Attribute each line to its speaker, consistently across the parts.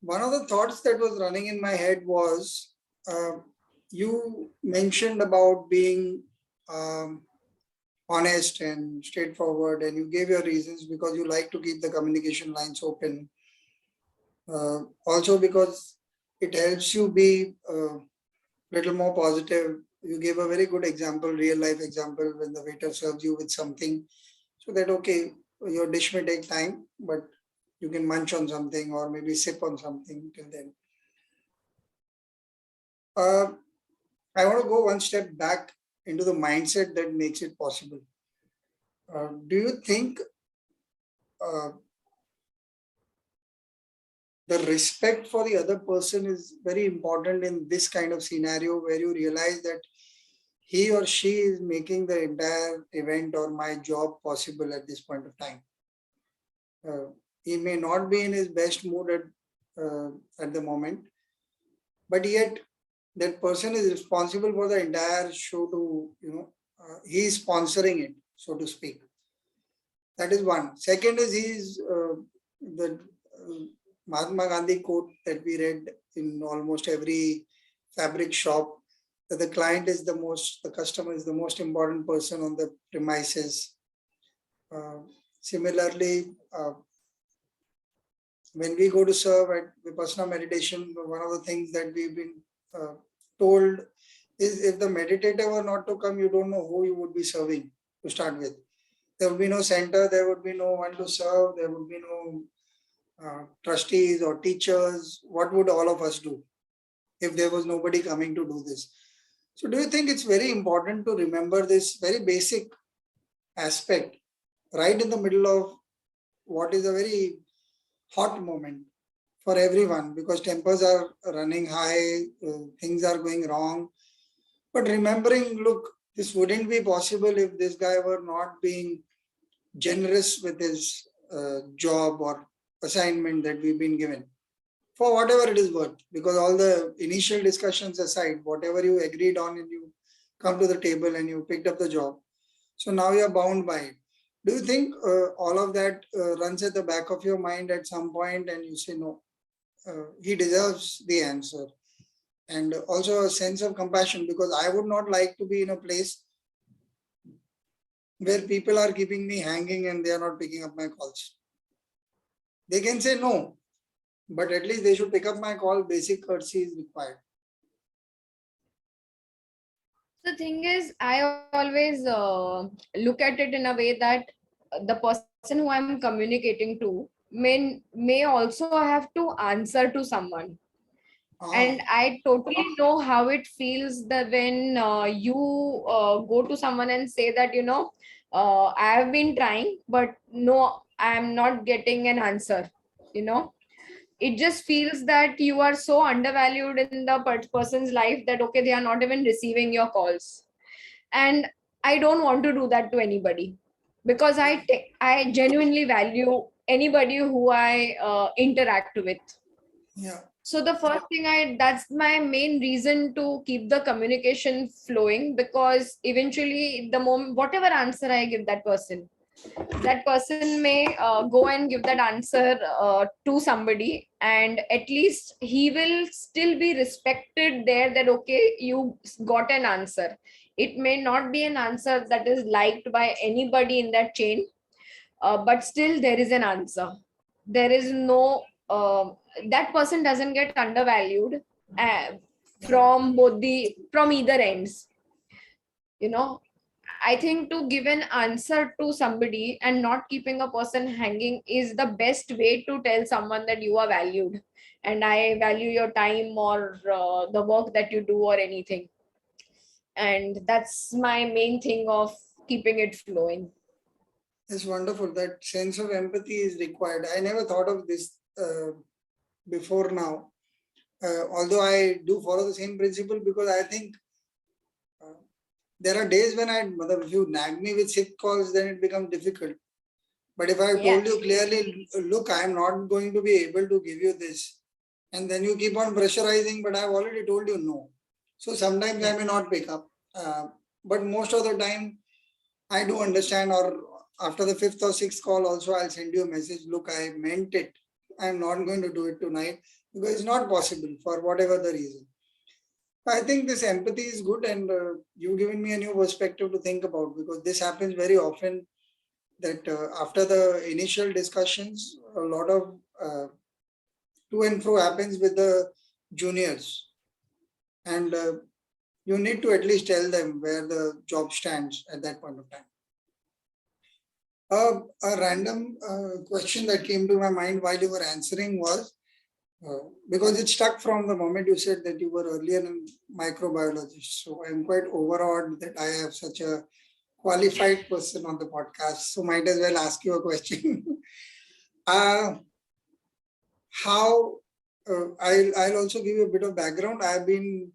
Speaker 1: One of the thoughts that was running in my head was you mentioned about being um, honest and straightforward, and you gave your reasons because you like to keep the communication lines open. Also, because it helps you be a little more positive. You gave a very good example, real life example, when the waiter serves you with something, so that okay, your dish may take time, but you can munch on something or maybe sip on something till then. Uh, I want to go one step back into the mindset that makes it possible. Do you think uh, the respect for the other person is very important in this kind of scenario where you realize that he or she is making the entire event or my job possible at this point of time? He may not be in his best mood at the moment, but yet that person is responsible for the entire show to, he is sponsoring it, so to speak. That is one. Second is he's the Mahatma Gandhi quote that we read in almost every fabric shop, that the customer is the most important person on the premises. Uh, Similarly, when we go to serve at Vipassana meditation, one of the things that we've been uh, told is if the meditator were not to come, you don't know who you would be serving to start with. There would be no center, there would be no one to serve, there would be no trustees or teachers. What would all of us do if there was nobody coming to do this? So, do you think it's very important to remember this very basic aspect right in the middle of what is a very hot moment for everyone, because tempers are running high, things are going wrong. But remembering, look, this wouldn't be possible if this guy were not being generous with his job or assignment that we've been given, for whatever it is worth. Because all the initial discussions aside, whatever you agreed on and you come to the table and you picked up the job, so now you're bound by it. Do you think all of that runs at the back of your mind at some point and you say, no, he deserves the answer? And also a sense of compassion, because I would not like to be in a place where people are keeping me hanging and they are not picking up my calls. They can say no, but at least they should pick up my call. Basic courtesy is required.
Speaker 2: The thing is, I always look at it in a way that the person who I'm communicating to may also have to answer to someone. And
Speaker 1: Ah,
Speaker 2: I totally know how it feels that when you go to someone and say that, I have been trying, but no, I am not getting an answer. You know, it just feels that you are so undervalued in the person's life that, okay, they are not even receiving your calls. And I don't want to do that to anybody, because I genuinely value anybody who I interact with.
Speaker 1: yeah.
Speaker 2: So the first thing, that's my main reason to keep the communication flowing, because eventually the moment whatever answer I give that person may go and give that answer to somebody, and at least he will still be respected there, that okay, you got an answer. It may not be an answer that is liked by anybody in that chain, but still there is an answer. There is no that person doesn't get undervalued uh, from either ends. you know I think to give an answer to somebody and not keeping a person hanging is the best way to tell someone that you are valued and I value your time, or the work that you do, or anything. And that's my main thing of keeping it flowing.
Speaker 1: It's wonderful. That sense of empathy is required. I never thought of this before now. Although I do follow the same principle, because I think uh, there are days when if you nag me with sick calls, then it becomes difficult. But if I
Speaker 2: Yeah.
Speaker 1: told you clearly, look, I am not going to be able to give you this, and then you keep on pressurizing, but I've already told you no. So sometimes I
Speaker 2: Yeah.
Speaker 1: may not pick up. But most of the time, I do understand, or after the fifth or sixth call, also I'll send you a message. Look, I meant it. I'm not going to do it tonight because it's not possible for whatever the reason. I think this empathy is good, and you've given me a new perspective to think about, because this happens very often that after the initial discussions, a lot of to and fro happens with the juniors, and you need to at least tell them where the job stands at that point of time. A random question that came to my mind while you were answering was, because it stuck from the moment you said that you were earlier in microbiologist. So I'm quite overawed that I have such a qualified person on the podcast. So might as well ask you a question. uh, how I'll also give you a bit of background. I've been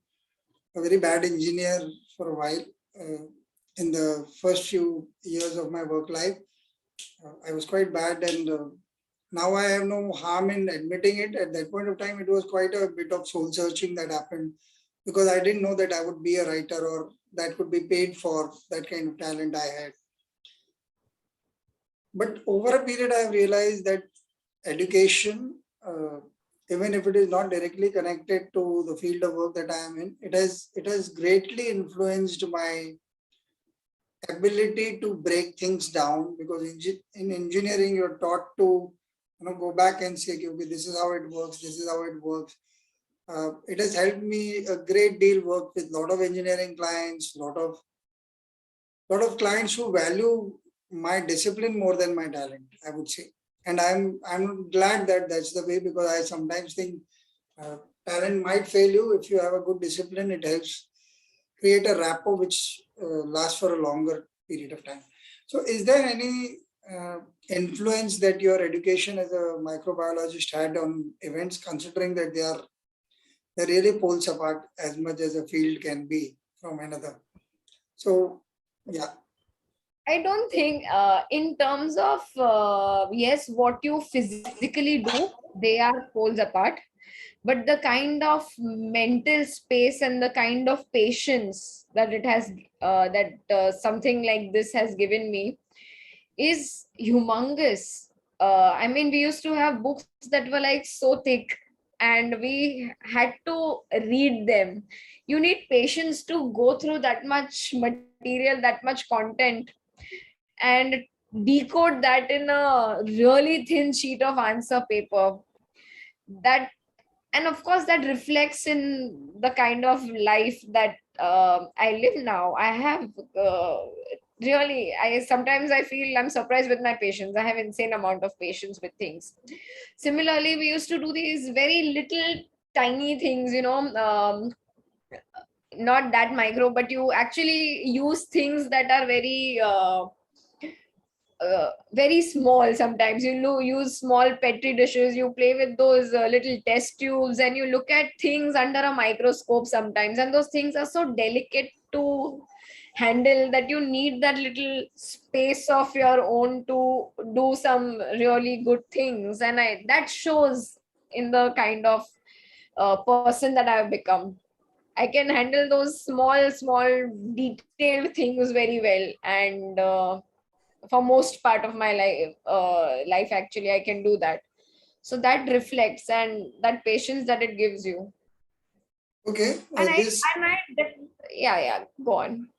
Speaker 1: a very bad engineer for a while. In the first few years of my work life, I was quite bad, and now I have no harm in admitting it. At that point of time, it was quite a bit of soul searching that happened, because I didn't know that I would be a writer or that could be paid for that kind of talent I had. But over a period, I have realized that education, even if it is not directly connected to the field of work that I am in, it has greatly influenced my ability to break things down, because in engineering you're taught to go back and say, okay, this is how it works, this is how it works. It has helped me a great deal work with a lot of engineering clients, lot of clients who value my discipline more than my talent, I would say. And I'm glad that that's the way, because I sometimes think uh, talent might fail you. If you have a good discipline, it helps create a rapport which lasts for a longer period of time. So, is there any influence that your education as a microbiologist had on events, considering that they're really poles apart as much as a field can be from another? So, yeah,
Speaker 2: I don't think, in terms of, yes, what you physically do, they are poles apart. But the kind of mental space and the kind of patience that it has, that something like this has given me is humongous. I mean, we used to have books that were like so thick, and we had to read them. You need patience to go through that much material, that much content, and decode that in a really thin sheet of answer paper. That, and of course, that reflects in the kind of life that I live now. I have, really, I sometimes I feel I'm surprised with my patience. I have insane amount of patience with things. Similarly, we used to do these very little tiny things, not that micro, but you actually use things that are very small. Sometimes you use small petri dishes, you play with those little test tubes, and you look at things under a microscope sometimes, and those things are so delicate to handle that you need that little space of your own to do some really good things. And that shows in the kind of person that I've become. I can handle those small detailed things very well, and for most part of my life actually I can do that. So that reflects, and that patience that it gives you.
Speaker 1: okay.
Speaker 2: And
Speaker 1: This,
Speaker 2: yeah, go on.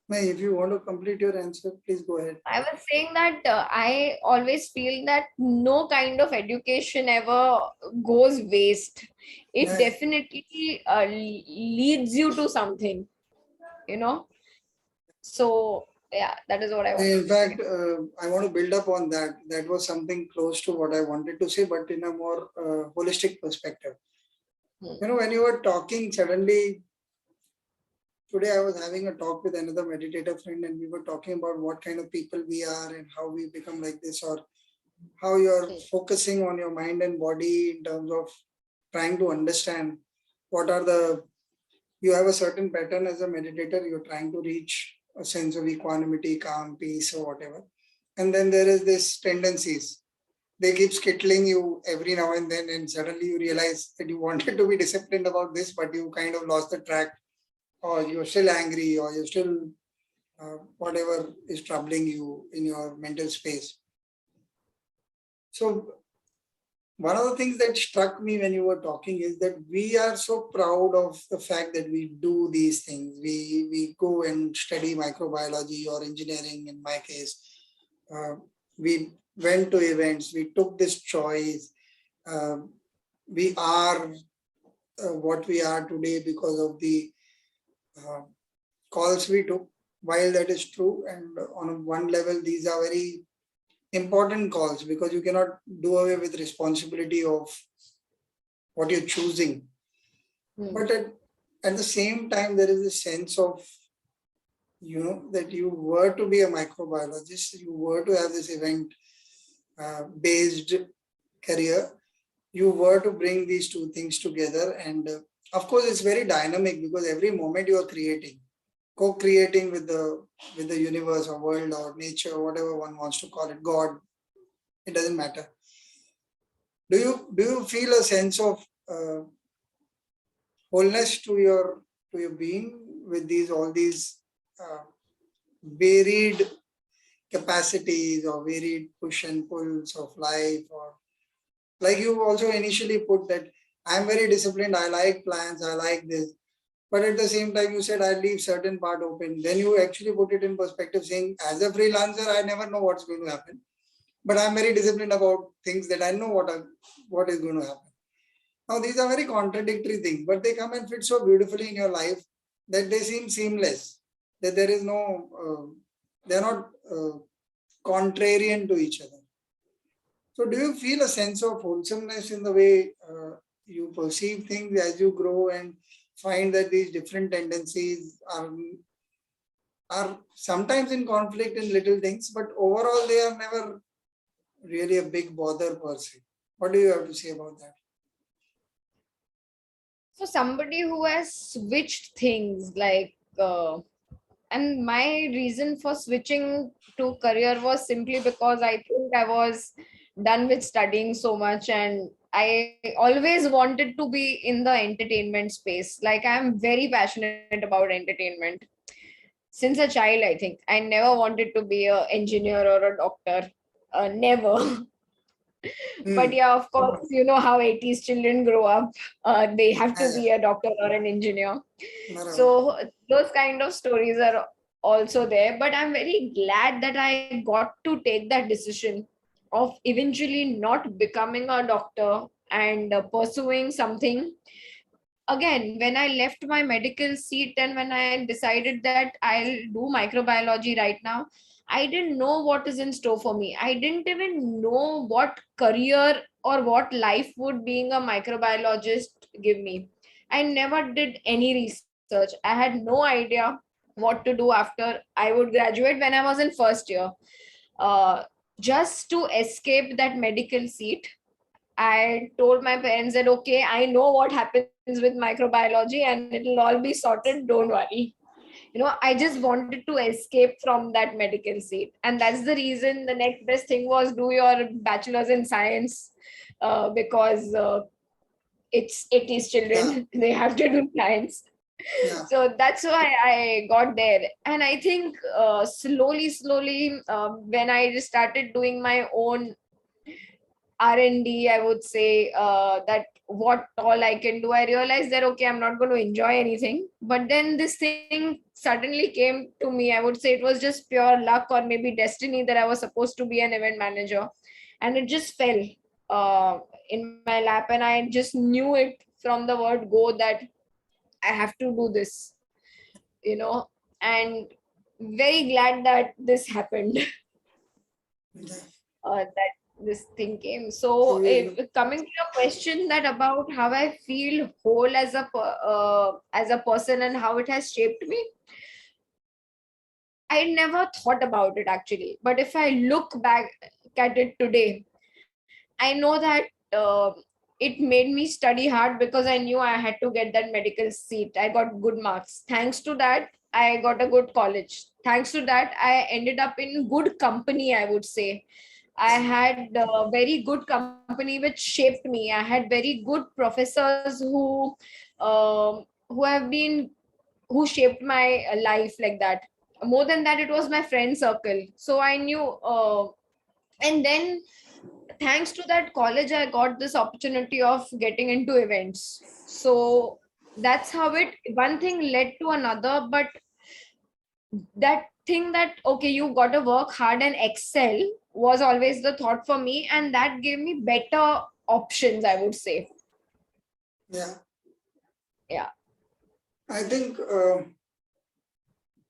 Speaker 1: if you want to complete your answer, please go ahead.
Speaker 2: I was saying that I always feel that no kind of education ever goes waste. It
Speaker 1: Yeah.
Speaker 2: definitely leads you to something, you know. So yeah, that is what I wanted
Speaker 1: In
Speaker 2: to say.
Speaker 1: fact, I want to build up on that. That was something close to what I wanted to say, but in a more holistic perspective.
Speaker 2: Hmm.
Speaker 1: When you were talking, suddenly today I was having a talk with another meditator friend, and we were talking about what kind of people we are and how we become like this, or how you're
Speaker 2: Hmm.
Speaker 1: focusing on your mind and body in terms of trying to understand what are the, you have a certain pattern as a meditator, you're trying to reach a sense of equanimity, calm, peace, or whatever. And then there is this tendencies. They keep skittling you every now and then, and suddenly you realize that you wanted to be disciplined about this, but you kind of lost the track, or you're still angry, or you're still whatever is troubling you in your mental space. So one of the things that struck me when you were talking is that we are so proud of the fact that we do these things. We go and study microbiology or engineering in my case. We went to events, we took this choice. Uh, we are what we are today because of the uh, calls we took. While that is true, and on one level, these are very important calls because you cannot do away with responsibility of what you're choosing. But at the same time, there is a sense of, that you were to be a microbiologist, you were to have this event based career, you were to bring these two things together. And of course, it's very dynamic because every moment you are creating, co-creating with the universe or world or nature, whatever one wants to call it, God, it doesn't matter. Do you feel a sense of wholeness to your being with these all these uh, varied capacities or varied push and pulls of life? Or like you also initially put that I'm very disciplined, I like plans, I like this, but at the same time you said I leave certain part open. Then you actually put it in perspective saying as a freelancer I never know what's going to happen, but I'm very disciplined about things that I know what is going to happen. Now, these are very contradictory things, but they come and fit so beautifully in your life that they seem seamless, that there is no, they're not contrarian to each other. So, do you feel a sense of wholesomeness in the way you perceive things as you grow and find that these different tendencies are sometimes in conflict in little things, but overall they are never really a big bother per se? What do you have to say about that?
Speaker 2: For somebody who has switched things and my reason for switching to career was simply because I think I was done with studying so much, and I always wanted to be in the entertainment space. Like, I'm very passionate about entertainment since a child. I think I never wanted to be a engineer or a doctor, never. But
Speaker 1: Hmm.
Speaker 2: yeah, of course, you know how 80s children grow up. They have to
Speaker 1: Yeah,
Speaker 2: be a doctor or an engineer.
Speaker 1: barabar.
Speaker 2: So those kind of stories are also there. But I'm very glad that I got to take that decision of eventually not becoming a doctor and pursuing something. Again, when I left my medical seat and when I decided that I'll do microbiology right now, I didn't know what is in store for me. I didn't even know what career or what life would being a microbiologist give me. I never did any research. I had no idea what to do after I would graduate when I was in first year. uh, just to escape that medical seat, I told my parents that, okay, I know what happens with microbiology and it'll all be sorted. Don't worry. I just wanted to escape from that medical seat. And that's the reason the next best thing was do your bachelor's in science, because it's 80s
Speaker 1: Yeah,
Speaker 2: children, they have to do science.
Speaker 1: yeah.
Speaker 2: So that's why I got there. And I think slowly, when I just started doing my own R&D, I would say, that what all I can do. I realized that, okay, I'm not going to enjoy anything. But then this thing suddenly came to me. I would say it was just pure luck or maybe destiny that I was supposed to be an event manager. And it just fell in my lap. And I just knew it from the word go that I have to do this, you know, and very glad that this happened.
Speaker 1: Yeah.
Speaker 2: That this thing came.
Speaker 1: So
Speaker 2: So, if coming to your question that about how I feel whole as a person and how it has shaped me, I never thought about it actually. But if I look back at it today, I know that it made me study hard because I knew I had to get that medical seat. I got good marks. Thanks to that, I got a good college. Thanks to that, I ended up in good company, I would say. I
Speaker 1: yeah,
Speaker 2: had a very good company which shaped me. I had very good professors who have been who shaped my life like that. More than that, it was my friend circle. So I knew, and then thanks to that college, I got this opportunity of getting into events. So that's how it, one thing led to another. But that thing that, okay, you got to work hard and excel was always the thought for me. And that gave me better options, I would say.
Speaker 1: Yeah.
Speaker 2: Yeah.
Speaker 1: I think,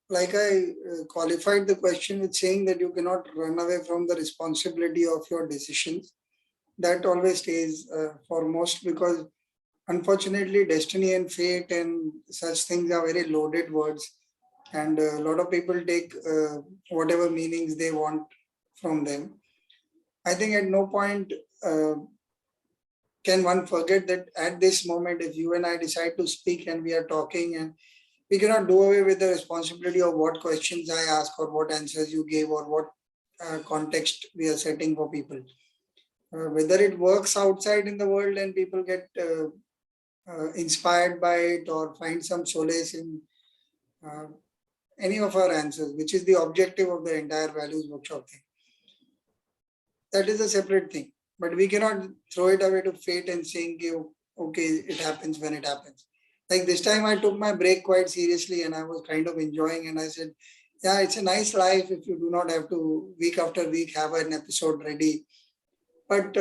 Speaker 1: like I qualified the question with saying that you cannot run away from the responsibility of your decisions. That always stays foremost, because unfortunately, destiny and fate and such things are very loaded words, and a lot of people take whatever meanings they want from them. I think at no point uh, can one forget that at this moment, if you and I decide to speak and we are talking, and we cannot do away with the responsibility of what questions I ask or what answers you gave or what context we are setting for people. Whether it works outside in the world and people get inspired by it or find some solace in uh, any of our answers, which is the objective of the entire values workshop thing. That is a separate thing. But we cannot throw it away to fate and saying, okay, it happens when it happens. Like this time, I took my break quite seriously and I was kind of enjoying. And I said, yeah, it's a nice life if you do not have to week after week have an episode ready. But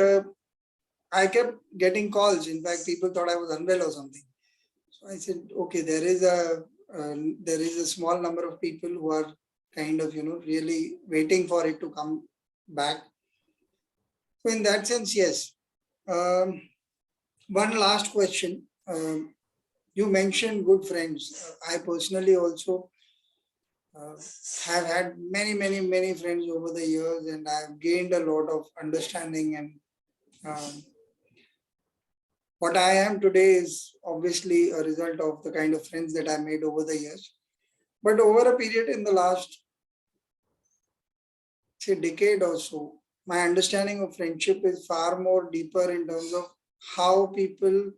Speaker 1: I kept getting calls. In fact, people thought I was unwell or something. So I said, okay, there is a small number of people who are kind of really waiting for it to come back. So in that sense, yes. Um, One last question. You mentioned good friends. I personally also uh, have had many friends over the years, and I've gained a lot of understanding. And what I am today is obviously a result of the kind of friends that I made over the years. But over a period in the last, say, decade or so, my understanding of friendship is far more deeper in terms of how people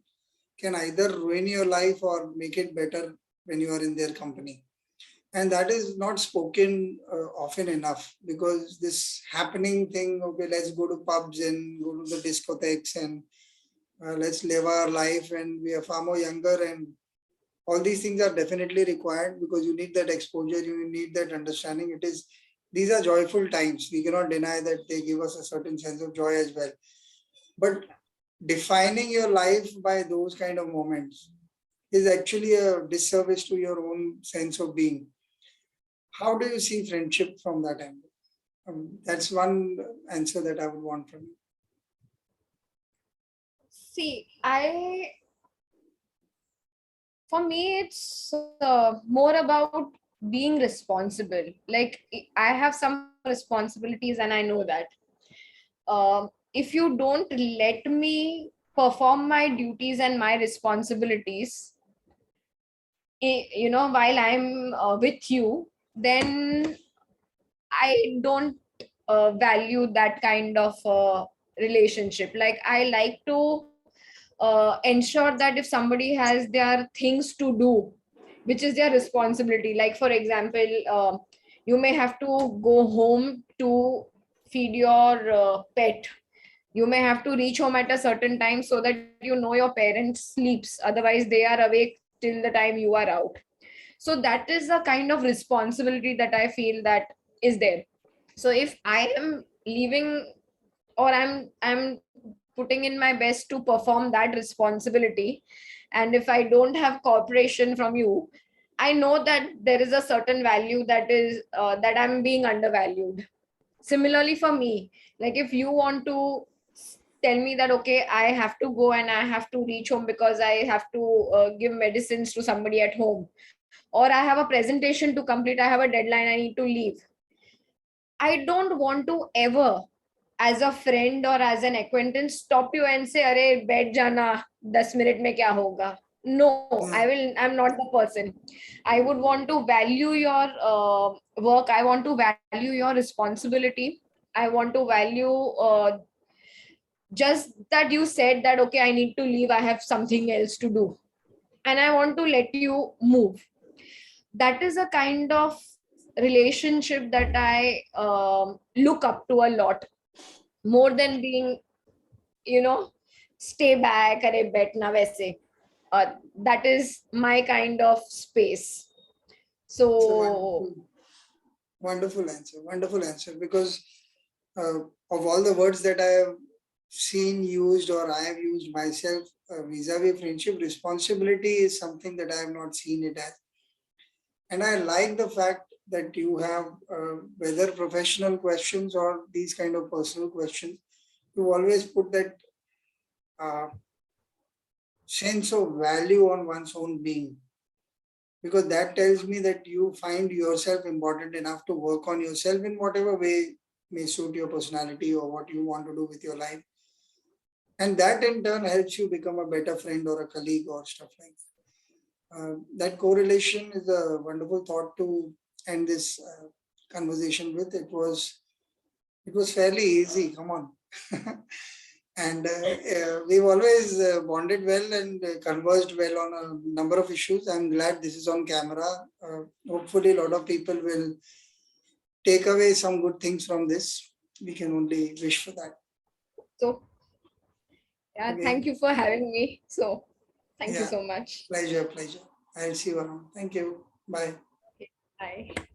Speaker 1: can either ruin your life or make it better when you are in their company. And that is not spoken often enough, because this happening thing, okay, let's go to pubs and go to the discotheques and let's live our life, and we are far more younger, and all these things are definitely required because you need that exposure, you need that understanding. These are joyful times, we cannot deny that they give us a certain sense of joy as well. But defining your life by those kind of moments is actually a disservice to your own sense of being. How do you see friendship from that angle? That's one answer that I would want from you.
Speaker 2: See, for me, it's more about being responsible. Like, I have some responsibilities and I know that. If you don't let me perform my duties and my responsibilities, while I'm with you, then I don't value that kind of relationship. Like, I like to ensure that if somebody has their things to do, which is their responsibility, like for example, you may have to go home to feed your pet. You may have to reach home at a certain time so that your parents sleeps, otherwise they are awake till the time you are out. So that is a kind of responsibility that I feel that is there. So if I am leaving, or I'm putting in my best to perform that responsibility, and if I don't have cooperation from you, I know that there is a certain value that I'm being undervalued. Similarly for me, like if you want to tell me that, okay, I have to go and I have to reach home because I have to give medicines to somebody at home, or I have a presentation to complete, I have a deadline, I need to leave. I don't want to ever, as a friend or as an acquaintance, stop you and say, "Arey, बैठ जाना, 10 minute में क्या होगा?" No,
Speaker 1: Yeah.
Speaker 2: I'm not the person. I would want to value your work. I want to value your responsibility. I want to value just that you said that, okay, I need to leave, I have something else to do, and I want to let you move. That is a kind of relationship that I look up to a lot. more than being, stay back, अरे बैठना वैसे. That is my kind of space.
Speaker 1: It's a
Speaker 2: So
Speaker 1: wonderful answer. Wonderful answer. Because of all the words that I have seen used or I have used myself vis-a-vis friendship, responsibility is something that I have not seen it as. And I like the fact that you have, whether professional questions or these kind of personal questions, you always put that uh, sense of value on one's own being, because that tells me that you find yourself important enough to work on yourself in whatever way may suit your personality or what you want to do with your life. And that in turn helps you become a better friend or a colleague or stuff like that. That correlation is a wonderful thought to end this conversation with. It was fairly easy. Come on. And we've always bonded well and conversed well on a number of issues. I'm glad this is on camera. Hopefully, a lot of people will take away some good things from this. We can only wish for that.
Speaker 2: so yeah, thank
Speaker 1: Again,
Speaker 2: you for having me. So thank you
Speaker 1: yeah,
Speaker 2: so much.
Speaker 1: pleasure, pleasure. I'll see you around. Thank you. Bye.
Speaker 2: Bye.